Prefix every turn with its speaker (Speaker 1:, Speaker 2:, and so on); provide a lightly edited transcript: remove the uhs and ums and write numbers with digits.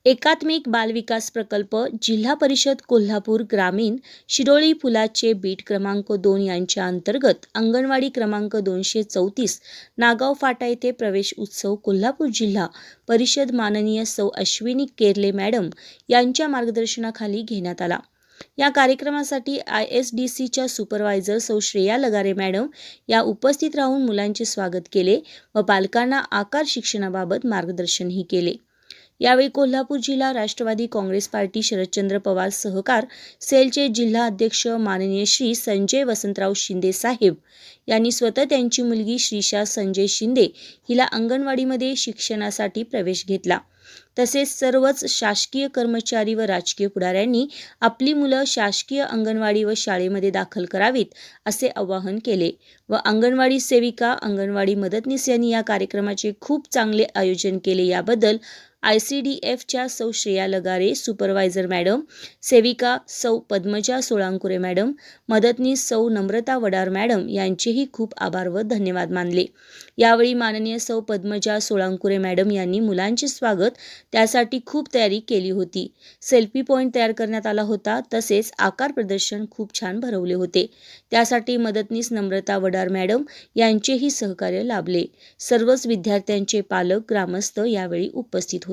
Speaker 1: एकात्मिक बालविकास प्रकल्प जिल्हा परिषद कोल्हापूर ग्रामीण शिरोळी पुलाचे बीट क्रमांक 2 यांच्या अंतर्गत अंगणवाडी क्रमांक 234 नागाव फाटा येथे प्रवेश उत्सव कोल्हापूर जिल्हा परिषद माननीय सौ अश्विनी केरले मॅडम यांच्या मार्गदर्शनाखाली घेण्यात आला। या कार्यक्रमासाठी ISDCच्या सुपरवायझर सौ श्रेया लगारे मॅडम या उपस्थित राहून मुलांचे स्वागत केले व पालकांना आकार शिक्षणाबाबत मार्गदर्शनही केले। यावेळी कोल्हापूर जिल्हा राष्ट्रवादी काँग्रेस पार्टी शरदचंद्र पवार सहकार सेलचे जिल्हा अध्यक्ष माननीय श्री संजय वसंतराव शिंदे साहेब यांनी स्वतः त्यांची मुलगी श्रीशा संजय शिंदे हिला अंगणवाडीमध्ये शिक्षणासाठी प्रवेश घेतला। तसेच सर्वच शासकीय कर्मचारी व राजकीय पुढाऱ्यांनी आपली मुलं शासकीय अंगणवाडी व शाळेमध्ये दाखल करावीत असे आवाहन केले व अंगणवाडी सेविका अंगणवाडी मदतनीस यांनी या कार्यक्रमाचे खूप चांगले आयोजन केले। याबद्दल ICDFच्या सौ श्रेया लगारे, सुपरवायझर मॅडम, सेविका सौ पद्मजा सोळांकुरे मॅडम, मदतनीस सौ नम्रता वडार मॅडम यांचेही खूप आभार व धन्यवाद मानले। यावेळी माननीय सौ पद्मजा सोळांकुरे मॅडम यांनी मुलांचे स्वागत त्यासाठी खूप तयारी केली होती। सेल्फी पॉइंट तयार करण्यात आला होता। तसेच आकार प्रदर्शन खूप छान भरवले होते। त्यासाठी मदतनीस नम्रता वडार मॅडम यांचेही सहकार्य लाभले। सर्वच विद्यार्थ्यांचे पालक ग्रामस्थ यावेळी उपस्थित होते।